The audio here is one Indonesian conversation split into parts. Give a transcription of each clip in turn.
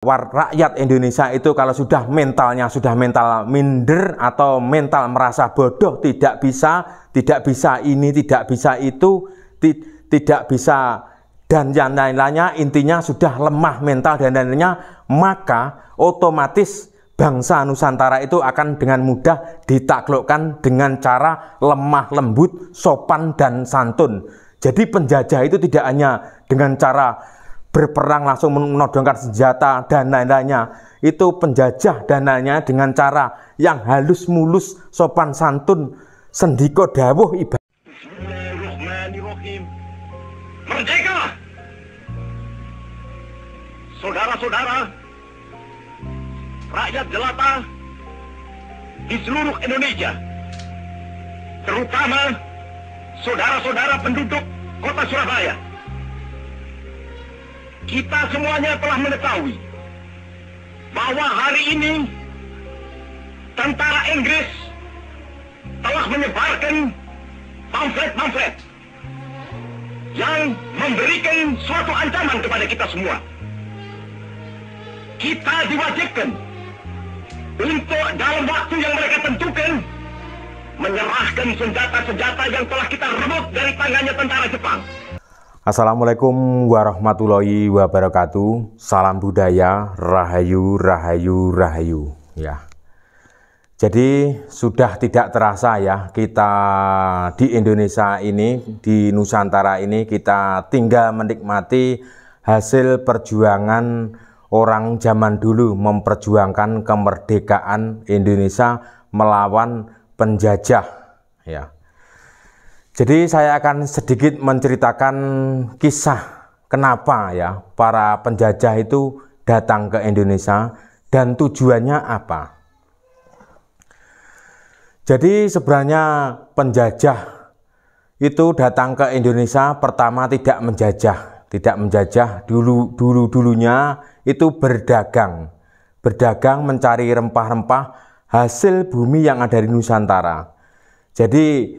Rakyat Indonesia itu kalau sudah mentalnya sudah mental minder atau mental merasa bodoh, tidak bisa ini, tidak bisa itu, tidak bisa dan yang lain-lainnya, intinya sudah lemah mental dan lain-lainnya, maka otomatis bangsa Nusantara itu akan dengan mudah ditaklukkan dengan cara lemah lembut, sopan dan santun. Jadi penjajah itu tidak hanya dengan cara berperang langsung menodongkan senjata dan lain-lainnya. Itu penjajah dan lainnya dengan cara yang halus mulus, sopan santun, sendiko dawuh ibadah. Bismillahirrahmanirrahim. Merdeka! Saudara-saudara, rakyat jelata di seluruh Indonesia, terutama saudara-saudara penduduk kota Surabaya. Kita semuanya telah mengetahui bahwa hari ini tentara Inggris telah menyebarkan pamflet-pamflet yang memberikan suatu ancaman kepada kita semua. Kita diwajibkan untuk dalam waktu yang mereka tentukan menyerahkan senjata-senjata yang telah kita rebut dari tangannya tentara Jepang. Assalamualaikum warahmatullahi wabarakatuh. Salam budaya, rahayu, rahayu, rahayu. Ya. Jadi sudah tidak terasa ya, kita di Indonesia ini, di Nusantara ini, kita tinggal menikmati hasil perjuangan orang zaman dulu memperjuangkan kemerdekaan Indonesia melawan penjajah. Ya. Jadi saya akan sedikit menceritakan kisah kenapa ya para penjajah itu datang ke Indonesia dan tujuannya apa. Jadi sebenarnya penjajah itu datang ke Indonesia pertama tidak menjajah, dulunya itu berdagang mencari rempah-rempah hasil bumi yang ada di Nusantara. Jadi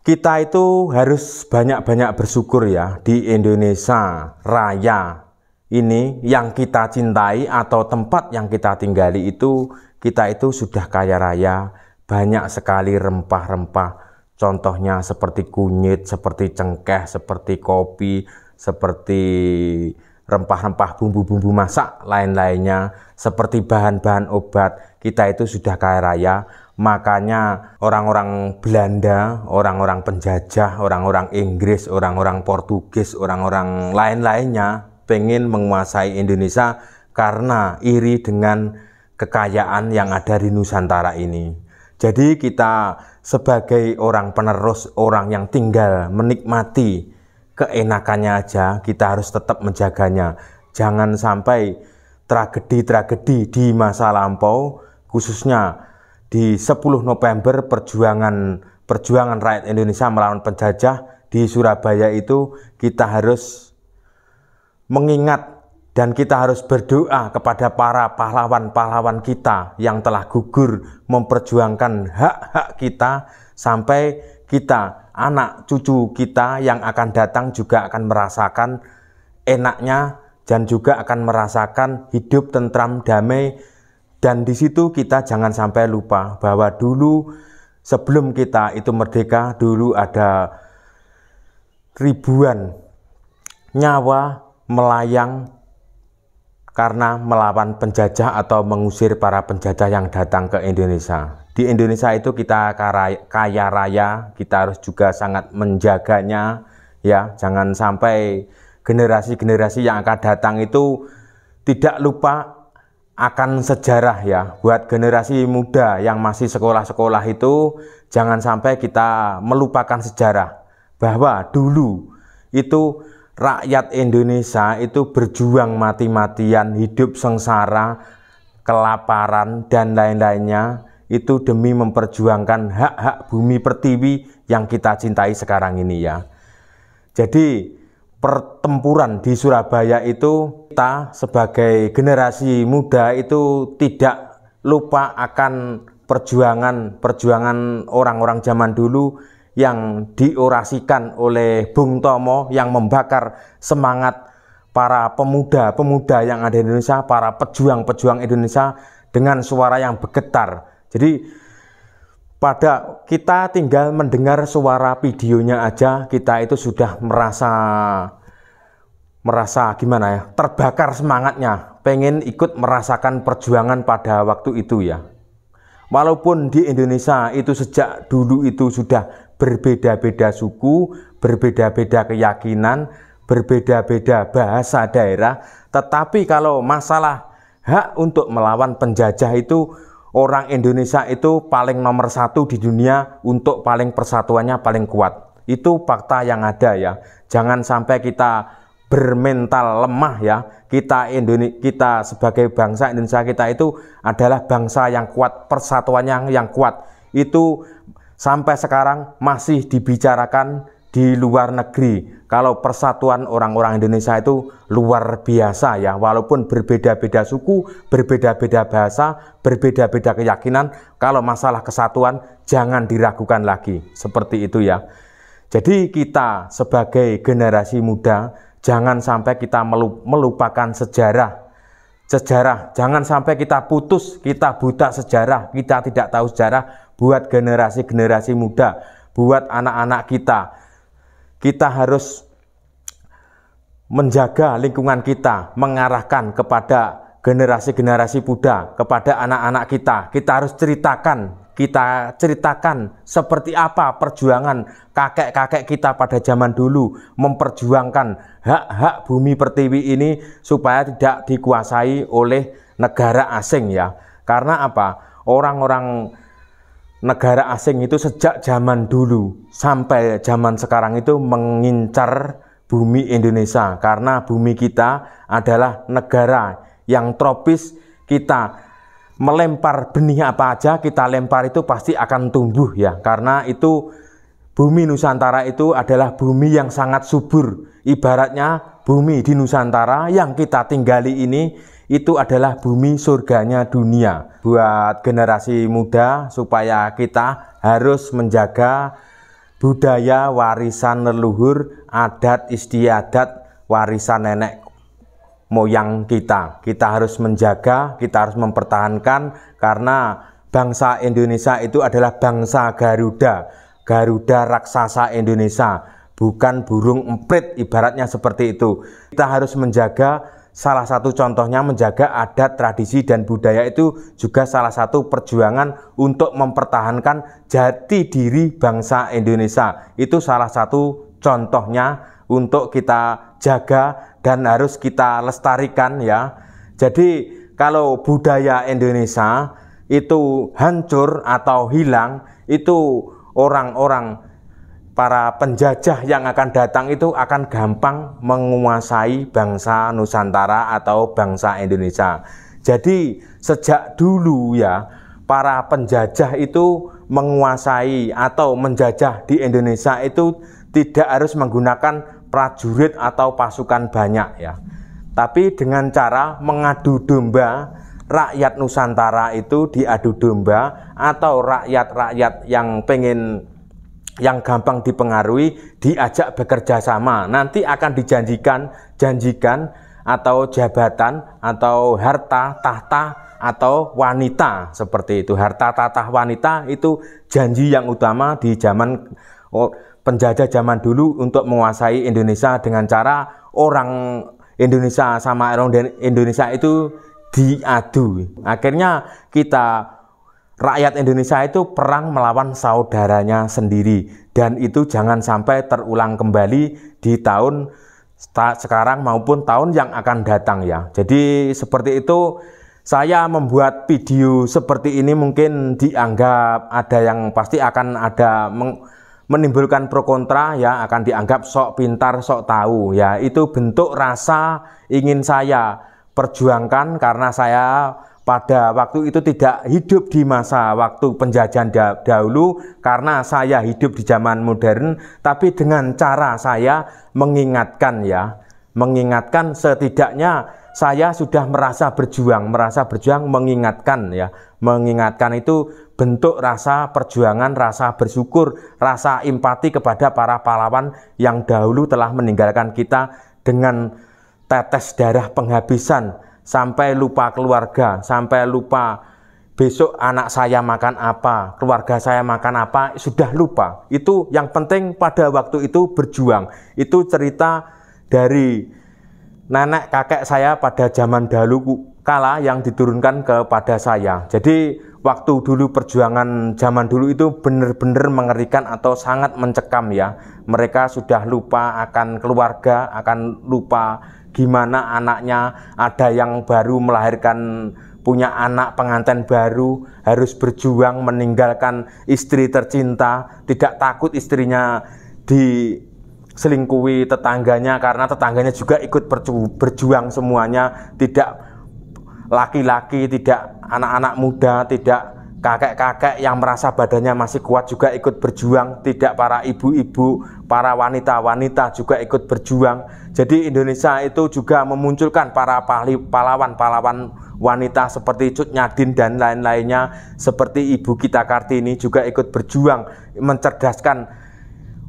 kita itu harus banyak-banyak bersyukur ya, di Indonesia Raya ini yang kita cintai atau tempat yang kita tinggali itu, kita itu sudah kaya raya, banyak sekali rempah-rempah. Contohnya seperti kunyit, seperti cengkeh, seperti kopi, seperti rempah-rempah bumbu-bumbu masak lain-lainnya, seperti bahan-bahan obat, kita itu sudah kaya raya. Makanya orang-orang Belanda, orang-orang penjajah, orang-orang Inggris, orang-orang Portugis, orang-orang lain-lainnya pengen menguasai Indonesia karena iri dengan kekayaan yang ada di Nusantara ini. Jadi kita sebagai orang penerus, orang yang tinggal menikmati keenakannya aja, kita harus tetap menjaganya. Jangan sampai tragedi-tragedi di masa lampau, khususnya di 10 November perjuangan rakyat Indonesia melawan penjajah di Surabaya itu, kita harus mengingat dan kita harus berdoa kepada para pahlawan-pahlawan kita yang telah gugur memperjuangkan hak-hak kita, sampai kita, anak cucu kita yang akan datang juga akan merasakan enaknya dan juga akan merasakan hidup tentram damai. Dan di situ kita jangan sampai lupa bahwa dulu sebelum kita itu merdeka, dulu ada ribuan nyawa melayang karena melawan penjajah atau mengusir para penjajah yang datang ke Indonesia. Di Indonesia itu kita kaya raya, kita harus juga sangat menjaganya ya. Jangan sampai generasi-generasi yang akan datang itu tidak lupa akan sejarah ya. Buat generasi muda yang masih sekolah-sekolah itu, jangan sampai kita melupakan sejarah bahwa dulu itu rakyat Indonesia itu berjuang mati-matian, hidup sengsara, kelaparan dan lain-lainnya, itu demi memperjuangkan hak-hak bumi pertiwi yang kita cintai sekarang ini ya. Jadi pertempuran di Surabaya itu, kita sebagai generasi muda itu tidak lupa akan perjuangan orang-orang zaman dulu yang diorasikan oleh Bung Tomo yang membakar semangat para pemuda-pemuda yang ada di Indonesia, para pejuang-pejuang Indonesia dengan suara yang bergetar. Jadi pada kita tinggal mendengar suara videonya aja, kita itu sudah merasa gimana ya, terbakar semangatnya, pengen ikut merasakan perjuangan pada waktu itu ya. Walaupun di Indonesia itu sejak dulu itu sudah berbeda-beda suku, berbeda-beda keyakinan, berbeda-beda bahasa daerah, tetapi kalau masalah hak untuk melawan penjajah itu orang Indonesia itu paling nomor satu di dunia untuk paling persatuannya paling kuat. Itu fakta yang ada ya. Jangan sampai kita bermental lemah ya. Kita sebagai bangsa Indonesia, kita itu adalah bangsa yang kuat, persatuannya yang kuat. Itu sampai sekarang masih dibicarakan di luar negeri. Kalau persatuan orang-orang Indonesia itu luar biasa ya, walaupun berbeda-beda suku, berbeda-beda bahasa, berbeda-beda keyakinan, kalau masalah kesatuan jangan diragukan lagi. Seperti itu ya. Jadi kita sebagai generasi muda jangan sampai kita melupakan sejarah. Jangan sampai kita putus, kita buta sejarah, kita tidak tahu sejarah. Buat generasi-generasi muda, buat anak-anak kita harus menjaga lingkungan kita, mengarahkan kepada generasi-generasi muda, kepada anak-anak kita. Kita harus ceritakan seperti apa perjuangan kakek-kakek kita pada zaman dulu, memperjuangkan hak-hak bumi pertiwi ini supaya tidak dikuasai oleh negara asing ya. Karena apa? Orang-orang negara asing itu sejak zaman dulu sampai zaman sekarang itu mengincar bumi Indonesia, karena bumi kita adalah negara yang tropis. Kita melempar benih apa aja kita lempar itu pasti akan tumbuh ya, karena itu bumi Nusantara itu adalah bumi yang sangat subur. Ibaratnya bumi di Nusantara yang kita tinggali ini itu adalah bumi surganya dunia. Buat generasi muda supaya kita harus menjaga budaya warisan leluhur, adat istiadat, warisan nenek moyang kita. Kita harus menjaga, kita harus mempertahankan, karena bangsa Indonesia itu adalah bangsa Garuda. Garuda raksasa Indonesia, bukan burung emprit, ibaratnya seperti itu. Kita harus menjaga. Salah satu contohnya menjaga adat, tradisi, dan budaya itu juga salah satu perjuangan untuk mempertahankan jati diri bangsa Indonesia. Itu salah satu contohnya untuk kita jaga dan harus kita lestarikan ya. Jadi kalau budaya Indonesia itu hancur atau hilang, itu orang-orang para penjajah yang akan datang itu akan gampang menguasai bangsa Nusantara atau bangsa Indonesia. Jadi sejak dulu ya, para penjajah itu menguasai atau menjajah di Indonesia itu tidak harus menggunakan prajurit atau pasukan banyak ya, tapi dengan cara mengadu domba. Rakyat Nusantara itu diadu domba, atau rakyat-rakyat yang gampang dipengaruhi diajak bekerja sama, nanti akan janjikan atau jabatan atau harta tahta atau wanita. Seperti itu, harta tahta wanita itu janji yang utama di zaman penjajah zaman dulu untuk menguasai Indonesia, dengan cara orang Indonesia sama orang Indonesia itu diadu. Akhirnya rakyat Indonesia itu perang melawan saudaranya sendiri, dan itu jangan sampai terulang kembali di tahun sekarang maupun tahun yang akan datang ya. Jadi seperti itu, saya membuat video seperti ini mungkin dianggap ada yang pasti akan ada menimbulkan pro kontra ya, akan dianggap sok pintar, sok tahu ya. Itu bentuk rasa ingin saya perjuangkan, karena saya pada waktu itu tidak hidup di masa waktu penjajahan dahulu, karena saya hidup di zaman modern, tapi dengan cara saya mengingatkan ya, mengingatkan setidaknya saya sudah merasa berjuang, mengingatkan ya, mengingatkan itu bentuk rasa perjuangan, rasa bersyukur, rasa empati kepada para pahlawan yang dahulu telah meninggalkan kita dengan tetes darah penghabisan, sampai lupa keluarga, sampai lupa besok anak saya makan apa, keluarga saya makan apa, sudah lupa. Itu yang penting pada waktu itu berjuang. Itu cerita dari nenek kakek saya pada zaman dahulu kala yang diturunkan kepada saya. Jadi waktu dulu perjuangan zaman dulu itu benar-benar mengerikan atau sangat mencekam ya. Mereka sudah lupa akan keluarga, akan lupa gimana anaknya, ada yang baru melahirkan, punya anak pengantin baru, harus berjuang meninggalkan istri tercinta, tidak takut istrinya diselingkuhi tetangganya karena tetangganya juga ikut berjuang semuanya, tidak laki-laki, tidak anak-anak muda, tidak kakek-kakek yang merasa badannya masih kuat juga ikut berjuang, tidak para ibu-ibu, para wanita-wanita juga ikut berjuang. Jadi Indonesia itu juga memunculkan para pahlawan-pahlawan wanita seperti Cut Nyadin dan lain-lainnya, seperti Ibu Gita Kartini juga ikut berjuang mencerdaskan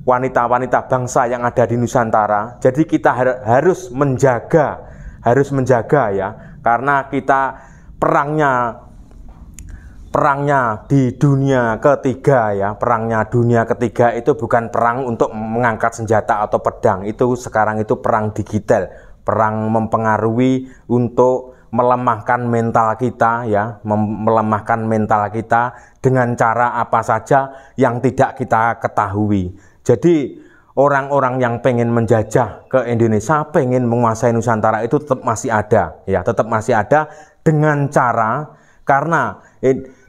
wanita-wanita bangsa yang ada di Nusantara. Jadi kita harus menjaga ya, karena kita perangnya di dunia ketiga ya, perangnya dunia ketiga itu bukan perang untuk mengangkat senjata atau pedang, itu sekarang itu perang digital, perang mempengaruhi untuk melemahkan mental kita ya, melemahkan mental kita dengan cara apa saja yang tidak kita ketahui. Jadi orang-orang yang pengen menjajah ke Indonesia, pengen menguasai Nusantara itu tetap masih ada ya, tetap masih ada dengan cara, karena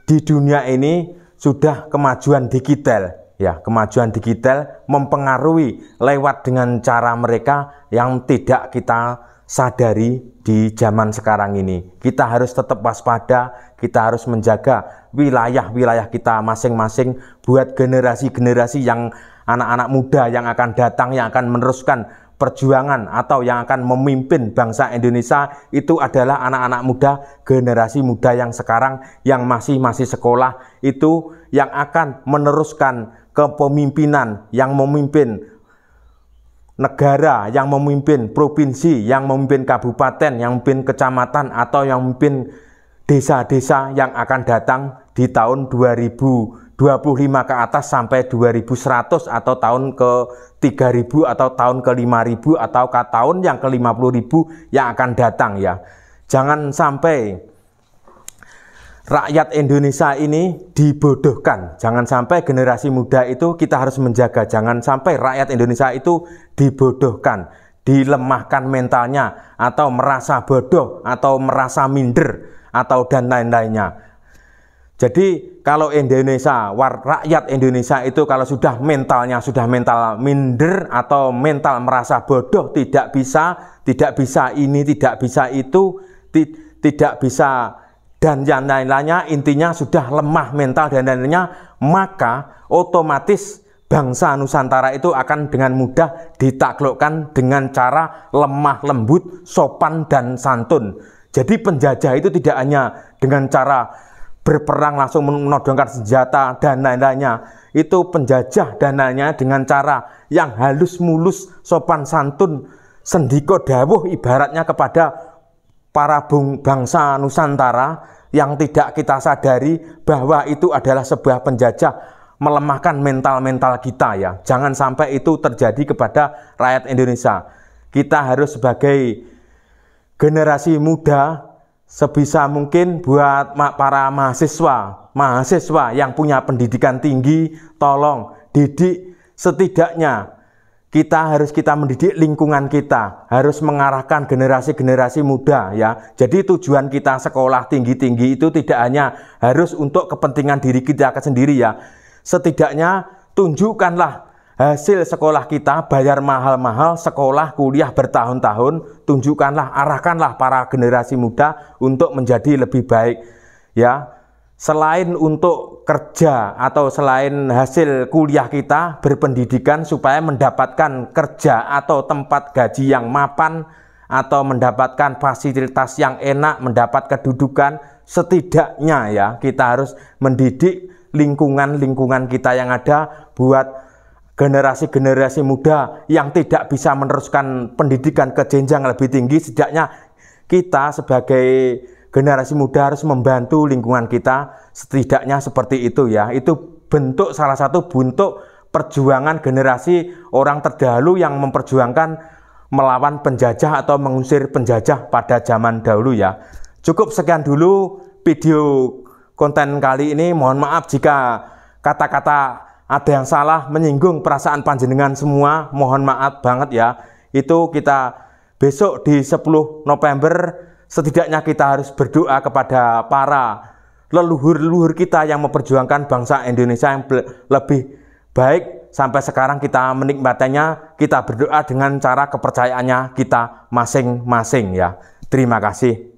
di dunia ini sudah kemajuan digital ya, kemajuan digital mempengaruhi lewat dengan cara mereka yang tidak kita sadari di zaman sekarang ini. Kita harus tetap waspada, kita harus menjaga wilayah-wilayah kita masing-masing buat generasi-generasi yang anak-anak muda yang akan datang, yang akan meneruskan perjuangan atau yang akan memimpin bangsa Indonesia. Itu adalah anak-anak muda, generasi muda yang sekarang yang masih sekolah, itu yang akan meneruskan kepemimpinan, yang memimpin negara, yang memimpin provinsi, yang memimpin kabupaten, yang memimpin kecamatan, atau yang memimpin desa-desa yang akan datang di tahun 2025 ke atas sampai 2100 atau tahun ke 3000 atau tahun ke 5000 atau ke tahun yang ke 50.000 yang akan datang ya. Jangan sampai rakyat Indonesia ini dibodohkan. Jangan sampai generasi muda itu kita harus menjaga. Jangan sampai rakyat Indonesia itu dibodohkan, dilemahkan mentalnya, atau merasa bodoh, atau merasa minder, atau dan lain-lainnya. Jadi kalau Indonesia, rakyat Indonesia itu kalau sudah mentalnya sudah mental minder atau mental merasa bodoh, tidak bisa ini, tidak bisa itu, tidak bisa dan yang lain-lainnya, intinya sudah lemah mental dan lain-lainnya, maka otomatis bangsa Nusantara itu akan dengan mudah ditaklukkan dengan cara lemah lembut, sopan dan santun. Jadi penjajah itu tidak hanya dengan cara berperang langsung menodongkan senjata dan lain-lainnya. Itu penjajah dan lainnya dengan cara yang halus mulus, sopan santun, sendiko dawuh ibaratnya kepada para bangsa Nusantara yang tidak kita sadari bahwa itu adalah sebuah penjajah, melemahkan mental-mental kita ya. Jangan sampai itu terjadi kepada rakyat Indonesia. Kita harus sebagai generasi muda sebisa mungkin buat para mahasiswa yang punya pendidikan tinggi, tolong didik, setidaknya kita mendidik lingkungan kita, harus mengarahkan generasi-generasi muda ya. Jadi tujuan kita sekolah tinggi-tinggi itu tidak hanya harus untuk kepentingan diri kita sendiri ya. Setidaknya tunjukkanlah hasil sekolah kita, bayar mahal-mahal sekolah kuliah bertahun-tahun, tunjukkanlah, arahkanlah para generasi muda untuk menjadi lebih baik ya. Selain untuk kerja atau selain hasil kuliah kita berpendidikan supaya mendapatkan kerja atau tempat gaji yang mapan atau mendapatkan fasilitas yang enak, mendapat kedudukan, setidaknya ya kita harus mendidik lingkungan kita yang ada buat generasi-generasi muda yang tidak bisa meneruskan pendidikan ke jenjang lebih tinggi, setidaknya kita sebagai generasi muda harus membantu lingkungan kita, setidaknya seperti itu ya. Itu salah satu bentuk perjuangan generasi orang terdahulu yang memperjuangkan melawan penjajah atau mengusir penjajah pada zaman dahulu ya. Cukup sekian dulu video konten kali ini. Mohon maaf jika kata-kata ada yang salah menyinggung perasaan panjenengan semua. Mohon maaf banget ya. Itu kita besok di 10 November setidaknya kita harus berdoa kepada para leluhur-leluhur kita yang memperjuangkan bangsa Indonesia yang lebih baik. Sampai sekarang kita menikmatinya, kita berdoa dengan cara kepercayaannya kita masing-masing ya. Terima kasih.